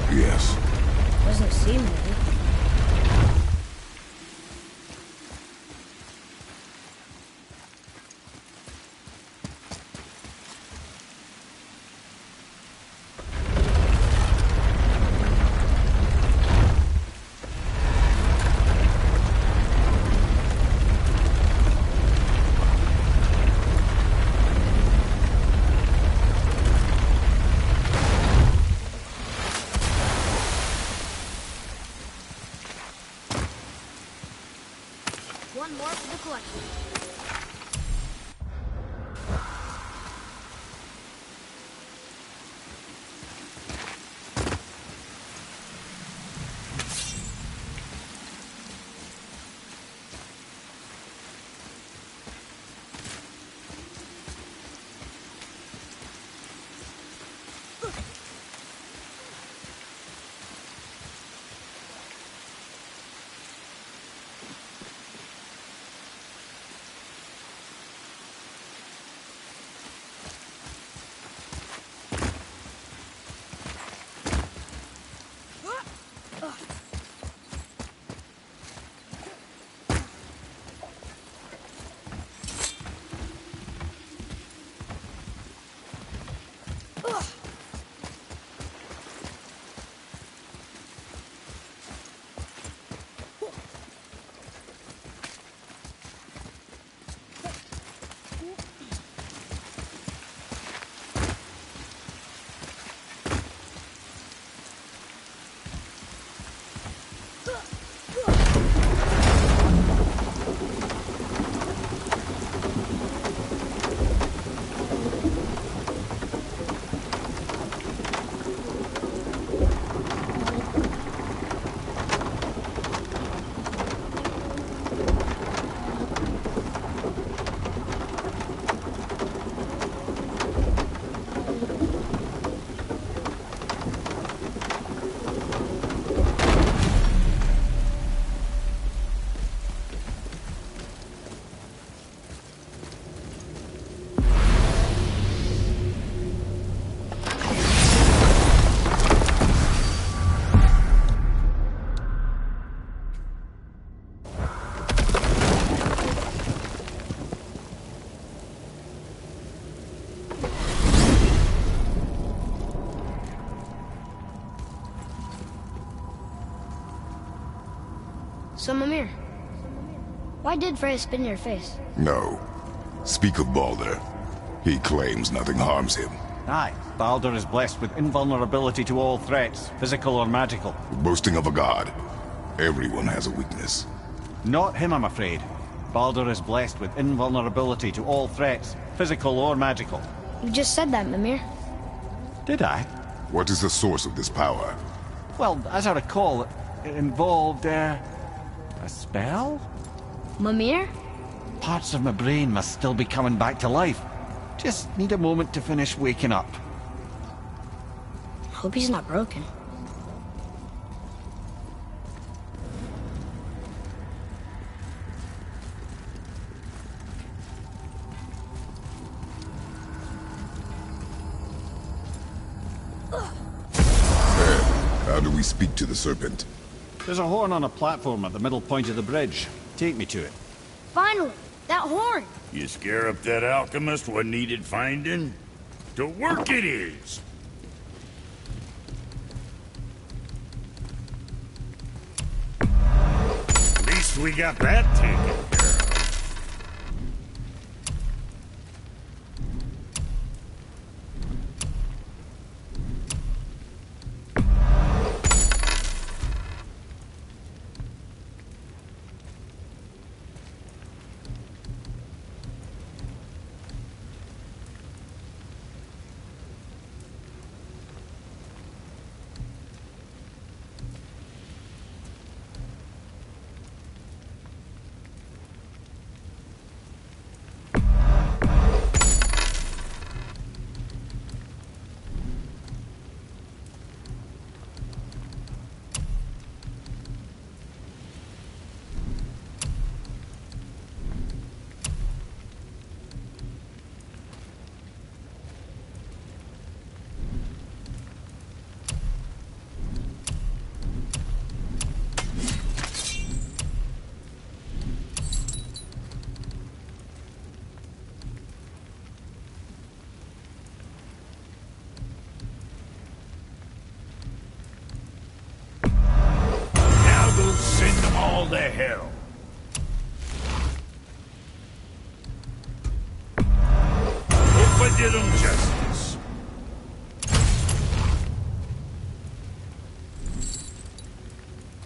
Yes. Doesn't seem heavy. One more for the collection. So, Mimir, why did Freya spit in your face? No. Speak of Baldur. He claims nothing harms him. Aye, Baldur is blessed with invulnerability to all threats, physical or magical. Boasting of a god. Everyone has a weakness. Not him, I'm afraid. Baldur is blessed with invulnerability to all threats, physical or magical. You just said that, Mimir. Did I? What is the source of this power? Well, as I recall, it involved, a spell? Mimir? Parts of my brain must still be coming back to life. Just need a moment to finish waking up. Hope he's not broken. How do we speak to the serpent? There's a horn on a platform at the middle point of the bridge. Take me to it. Finally! That horn! You scare up that alchemist what needed finding? To work it is! At least we got that taken care of. hell. Hope I did him justice.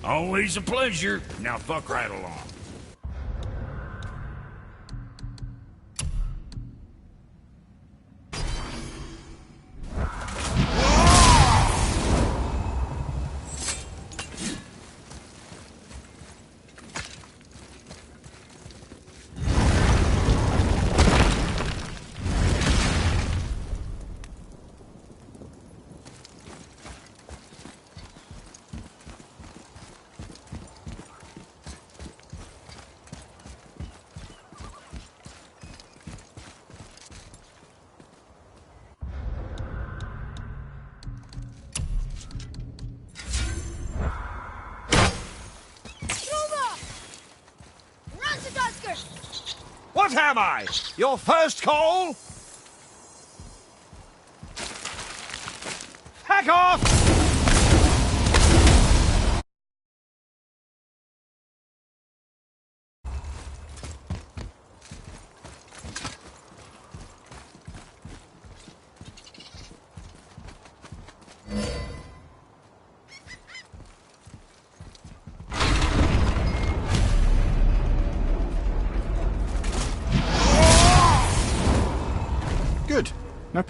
Always a pleasure. Now fuck right along. What am I? Your first call? Hack off! Good. Now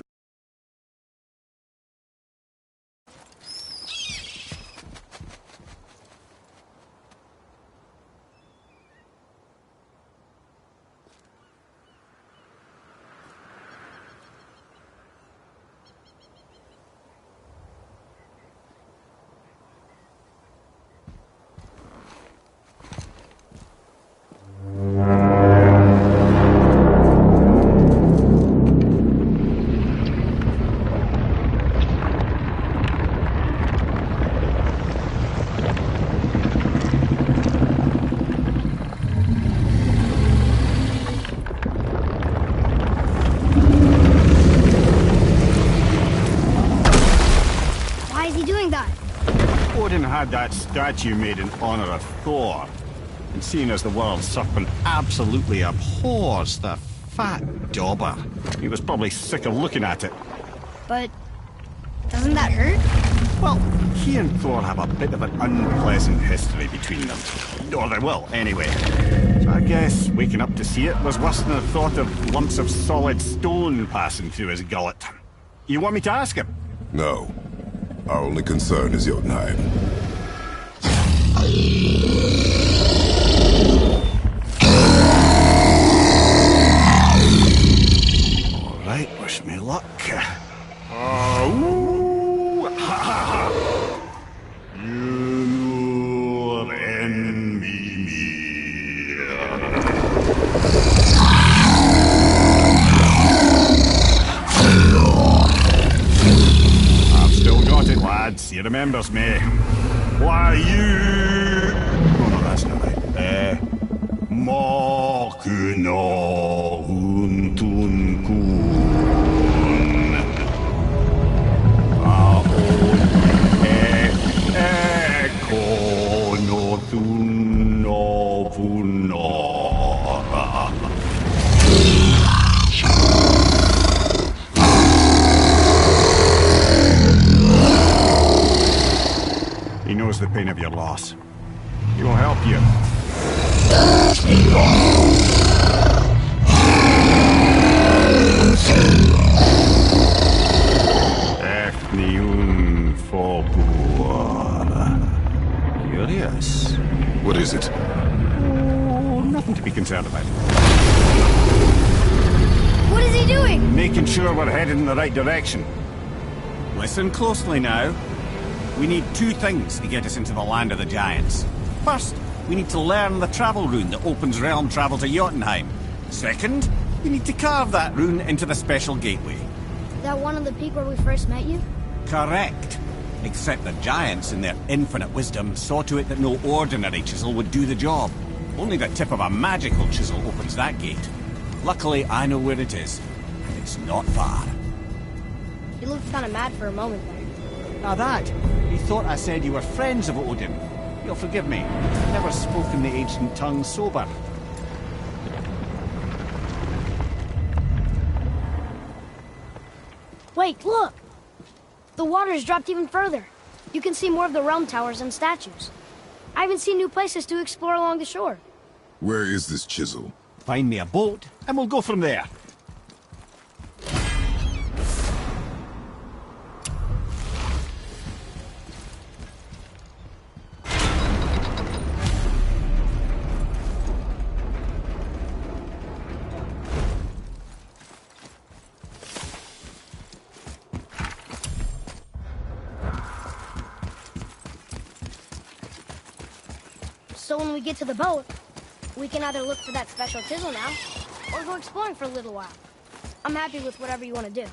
Odin had that statue made in honor of Thor. And seeing as the world serpent absolutely abhors the fat dauber, he was probably sick of looking at it. But doesn't that hurt? Well, he and Thor have a bit of an unpleasant history between them. Or they will, anyway. So I guess waking up to see it was worse than the thought of lumps of solid stone passing through his gullet. You want me to ask him? No. Our only concern is Jotunheim. All right, wish me luck. Ooh, ha, ha, ha. Your enemy. I've still got it, lads. He remembers me. Why, you... Oh, no, that's not right. Makuna Huntun Kun. Ekonotun Novunora. He knows the pain of your loss. He will help you. Efniun Fobur. Curious. What is it? Oh, nothing to be concerned about. What is he doing? Making sure we're headed in the right direction. Listen closely now. We need two things to get us into the land of the giants. First, we need to learn the travel rune that opens realm travel to Jotunheim. Second, we need to carve that rune into the special gateway. Is that one of the peak where we first met you? Correct. Except the giants, in their infinite wisdom, saw to it that no ordinary chisel would do the job. Only the tip of a magical chisel opens that gate. Luckily, I know where it is, and it's not far. You looked kind of mad for a moment there. Now that, he thought I said you were friends of Odin. He You'll forgive me. I've never spoken the ancient tongue sober. Wait, look! The water's dropped even further. You can see more of the realm towers and statues. I even see new places to explore along the shore. Where is this chisel? Find me a boat, and we'll go from there. So when we get to the boat, we can either look for that special chisel now, or go exploring for a little while. I'm happy with whatever you want to do.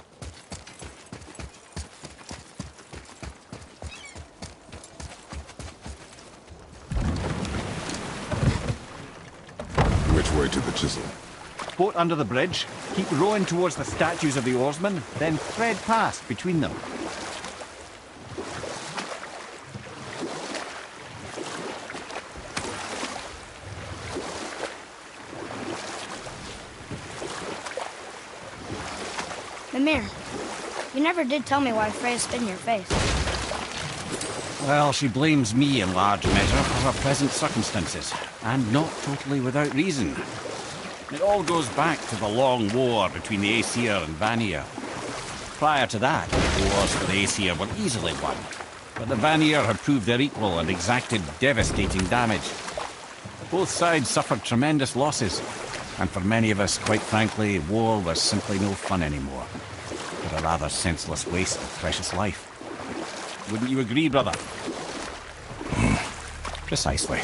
Which way to the chisel? Boat under the bridge, keep rowing towards the statues of the oarsmen, then thread past between them. Mimir, you never did tell me why Freya spit in your face. Well, she blames me in large measure for her present circumstances, and not totally without reason. It all goes back to the long war between the Aesir and Vanir. Prior to that, the wars for the Aesir were easily won, but the Vanir had proved their equal and exacted devastating damage. Both sides suffered tremendous losses, and for many of us, quite frankly, war was simply no fun anymore, but a rather senseless waste of precious life. Wouldn't you agree, brother? Precisely.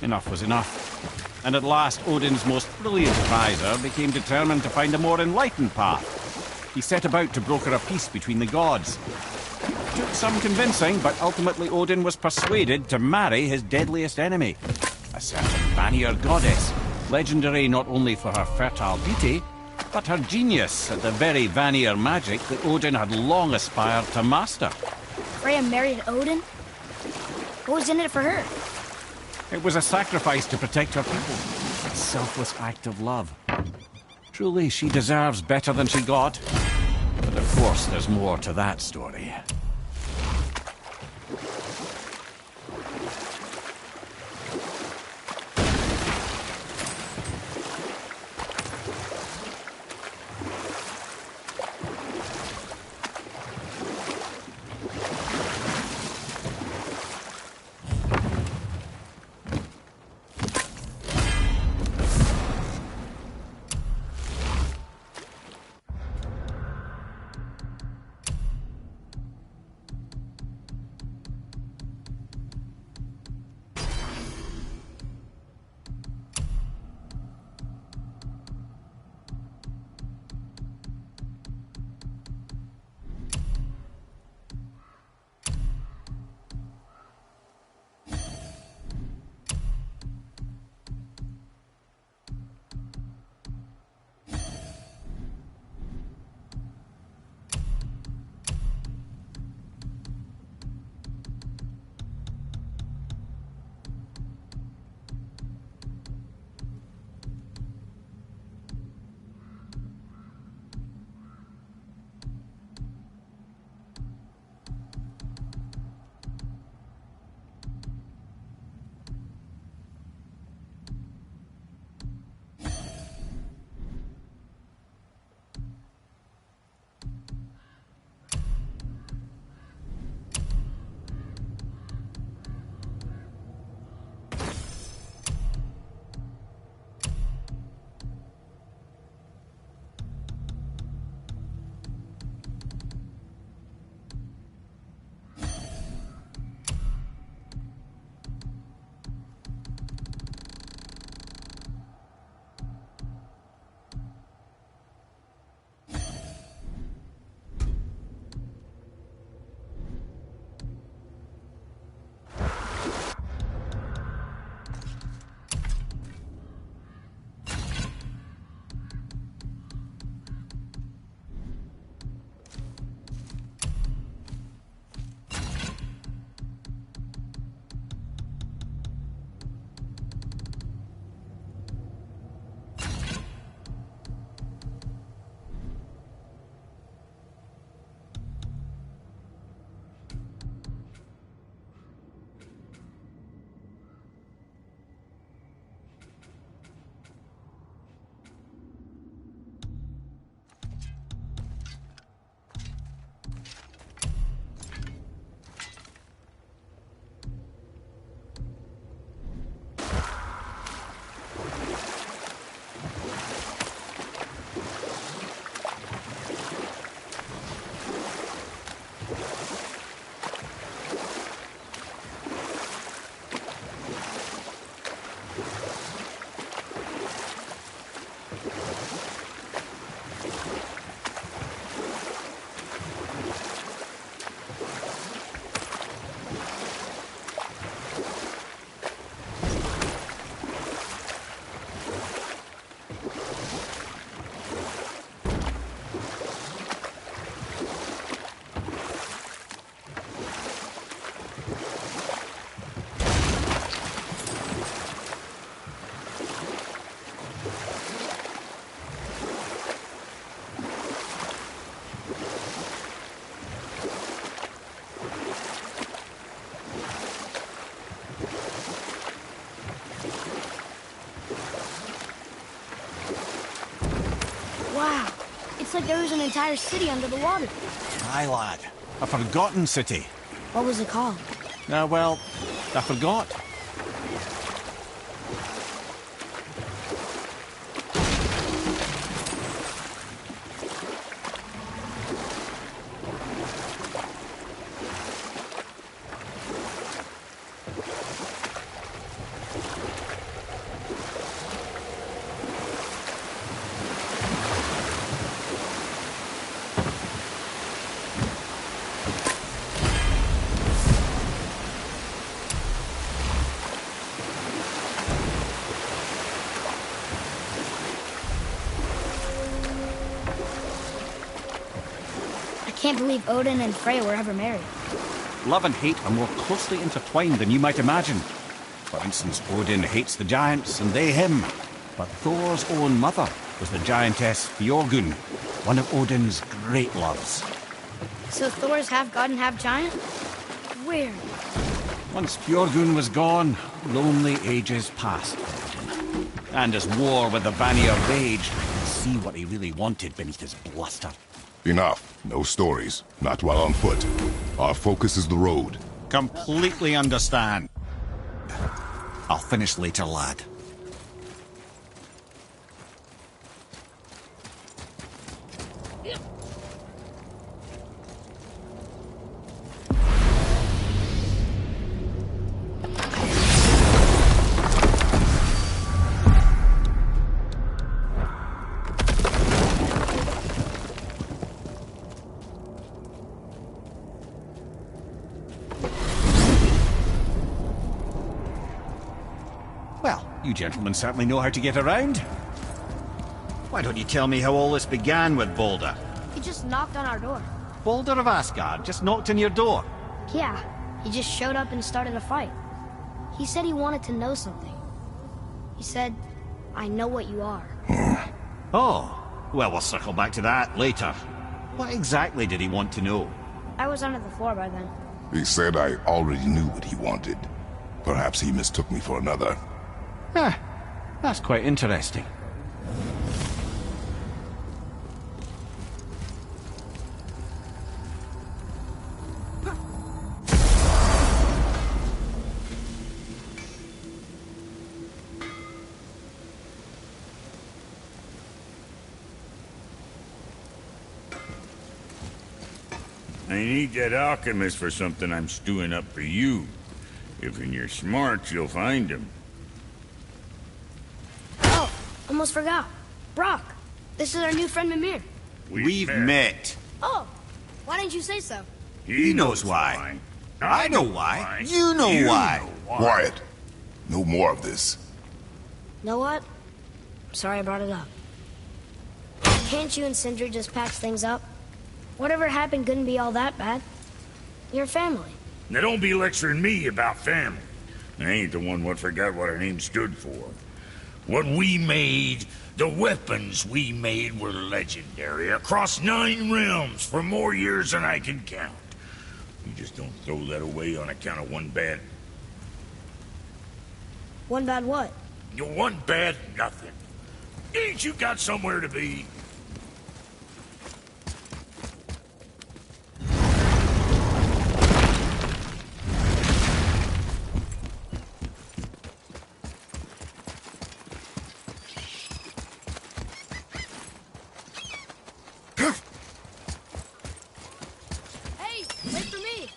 Enough was enough. And at last, Odin's most brilliant advisor became determined to find a more enlightened path. He set about to broker a peace between the gods. It took some convincing, but ultimately Odin was persuaded to marry his deadliest enemy, a certain Vanir goddess, legendary not only for her fertile beauty, but her genius at the very Vanir magic that Odin had long aspired to master. Freya married Odin? What was in it for her? It was a sacrifice to protect her people, a selfless act of love. Truly, she deserves better than she got. But of course, there's more to that story. like there was an entire city under the water. Aye, lad. A forgotten city. What was it called? Well, I forgot. I can't believe Odin and Freya were ever married. Love and hate are more closely intertwined than you might imagine. For instance, Odin hates the giants and they him. But Thor's own mother was the giantess Fjorgun, one of Odin's great loves. So Thor's half god and half giant? Weird. Once Fjorgun was gone, lonely ages passed for Odin. And as war with the Vanir raged, I could see what he really wanted beneath his bluster. Enough. No stories. Not while on foot. Our focus is the road. Completely understand. I'll finish later, lad. Well, you gentlemen certainly know how to get around. Why don't you tell me how all this began with Balder? He just knocked on our door. Balder of Asgard just knocked on your door. Yeah, he just showed up and started a fight. He said he wanted to know something. He said, I know what you are. Oh, well, we'll circle back to that later. What exactly did he want to know? I was under the floor by then. He said I already knew what he wanted. Perhaps he mistook me for another. That's quite interesting. I need that alchemist for something I'm stewing up for you. If you're smart, you'll find him. Oh, almost forgot. Brock, this is our new friend Mimir. We've met. Oh, why didn't you say so? He knows why. I know why. You know why. Quiet. No more of this. Know what? Sorry I brought it up. Can't you and Sindri just patch things up? Whatever happened couldn't be all that bad. You're family. Now don't be lecturing me about family. I ain't the one what forgot what our name stood for. What we made, the weapons we made were legendary across 9 realms for more years than I can count. You just don't throw that away on account of one bad... One bad what? You're one bad nothing. Ain't you got somewhere to be? Hey, wait for me!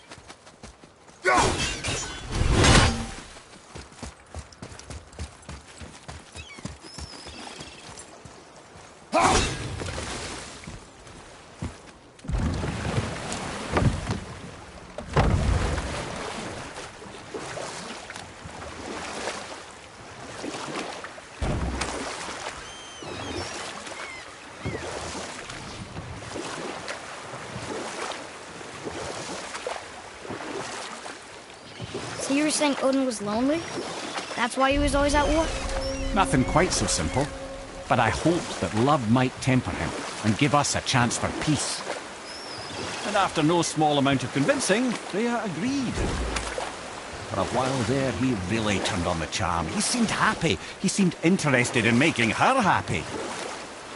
So you were saying Odin was lonely? That's why he was always at war? Nothing quite so simple. But I hoped that love might temper him and give us a chance for peace. And after no small amount of convincing, Freya agreed. For a while there, he really turned on the charm. He seemed happy. He seemed interested in making her happy.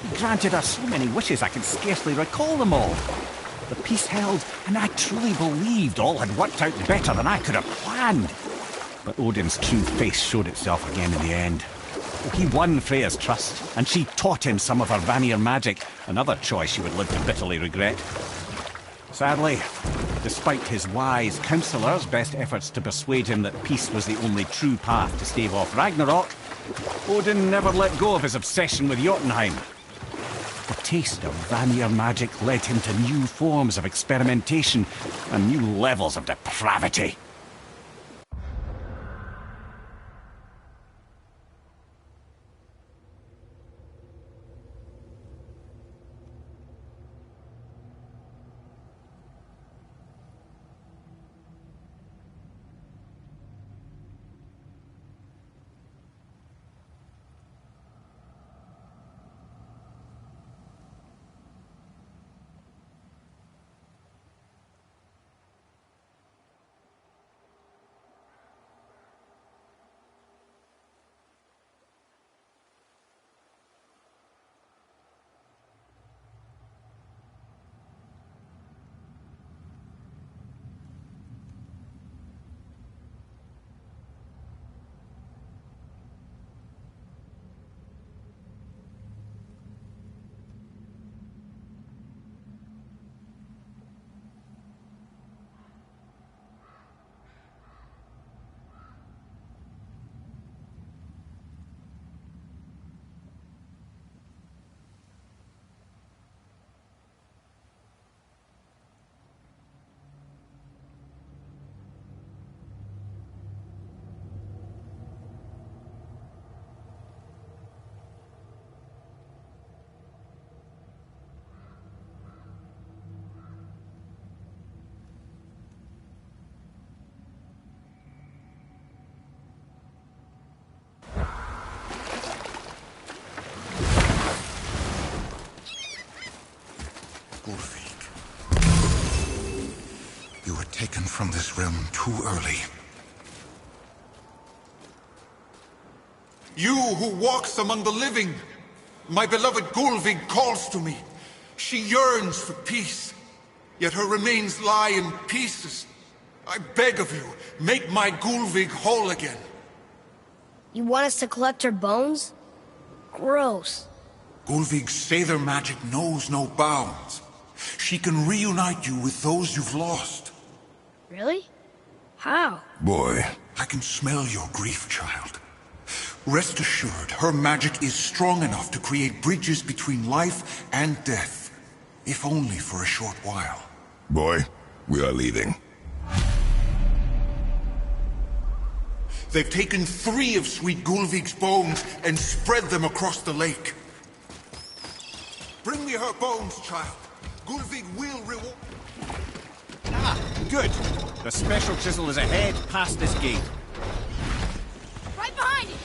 He granted her so many wishes I can scarcely recall them all. The peace held, and I truly believed all had worked out better than I could have planned. But Odin's true face showed itself again in the end. He won Freya's trust, and she taught him some of her Vanir magic, another choice he would live to bitterly regret. Sadly, despite his wise counsellors' best efforts to persuade him that peace was the only true path to stave off Ragnarok, Odin never let go of his obsession with Jotunheim. The taste of Vanir magic led him to new forms of experimentation and new levels of depravity. You were taken from this realm too early. You who walks among the living, my beloved Gullveig calls to me. She yearns for peace, yet her remains lie in pieces. I beg of you, make my Gullveig whole again. You want us to collect her bones? Gross. Gullveig's Seidr magic knows no bounds. She can reunite you with those you've lost. Really? How? Boy. I can smell your grief, child. Rest assured, her magic is strong enough to create bridges between life and death. If only for a short while. Boy, we are leaving. They've taken 3 of sweet Gullveig's bones and spread them across the lake. Bring me her bones, child. Gullveig will reward... Ah, good. The special chisel is ahead, past this gate. Right behind you!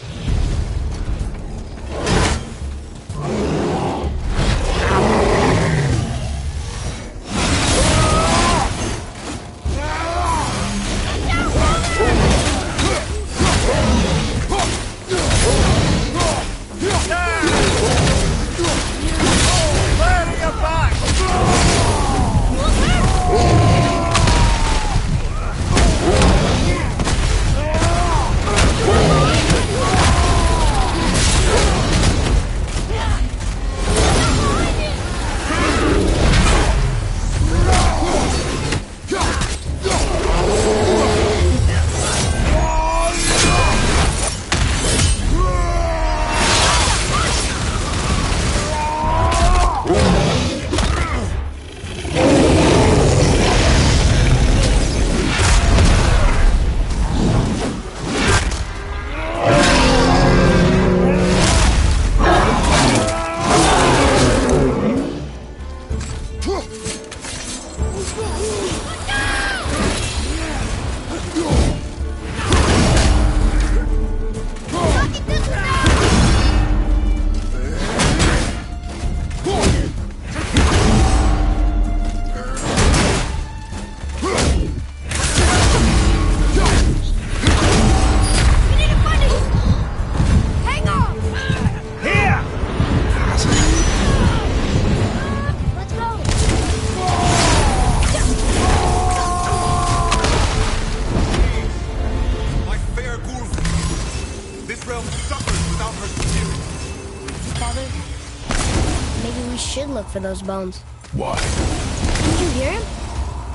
for those bones. Why? Did you hear him?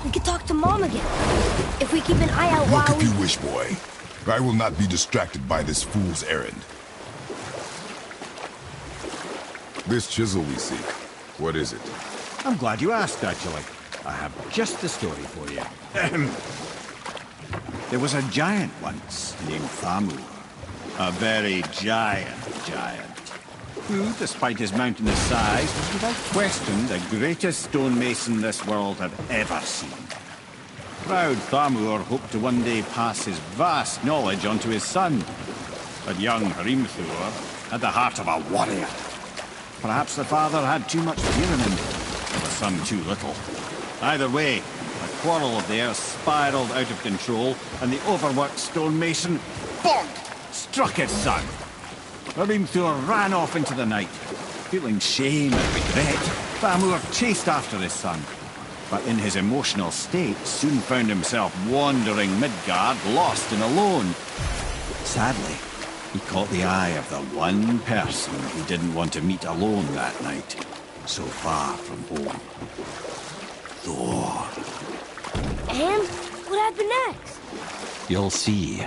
We could talk to Mom again. If we keep an eye out Look while if you wish, boy. I will not be distracted by this fool's errand. This chisel we seek, what is it? I'm glad you asked, actually. I have just the story for you. There was a giant once named Thamur. A very giant, who, despite his mountainous size, was without question the greatest stonemason this world had ever seen. Proud Thamur hoped to one day pass his vast knowledge on to his son. But young Hrimthur had the heart of a warrior. Perhaps the father had too much fear in him, and the son too little. Either way, a quarrel of theirs spiraled out of control, and the overworked stonemason, bonk, struck his son. Hrimthur ran off into the night. Feeling shame and regret, Thamur chased after his son. But in his emotional state, soon found himself wandering Midgard, lost and alone. Sadly, he caught the eye of the one person he didn't want to meet alone that night, so far from home. Thor. And what happened next? You'll see.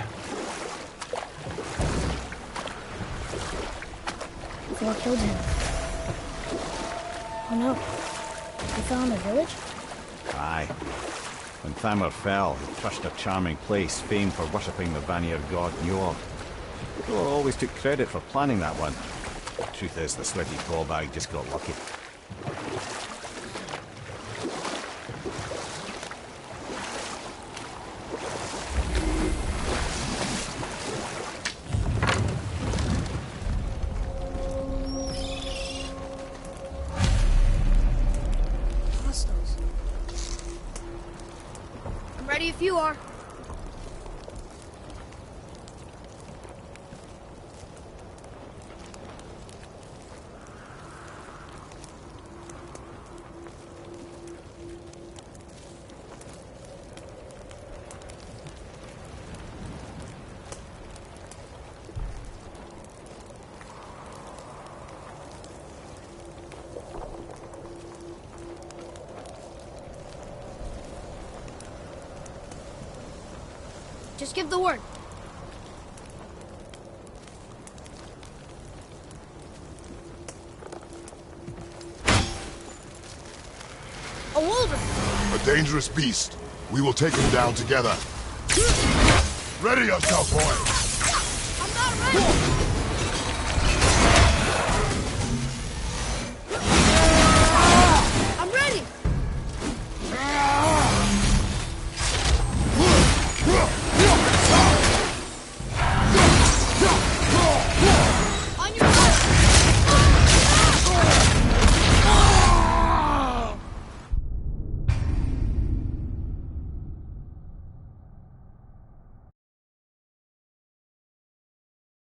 Thor killed him. Oh no. He fell in the village? Aye. When Thamur fell, he crushed a charming place famed for worshipping the Vanir god Njord. Thor always took credit for planning that one. Truth is, the sweaty ballbag just got lucky. Hostiles. I'm ready if you are. Just give the word. A wolverine! A dangerous beast. We will take him down together. Ready yourself, boy! I'm not ready!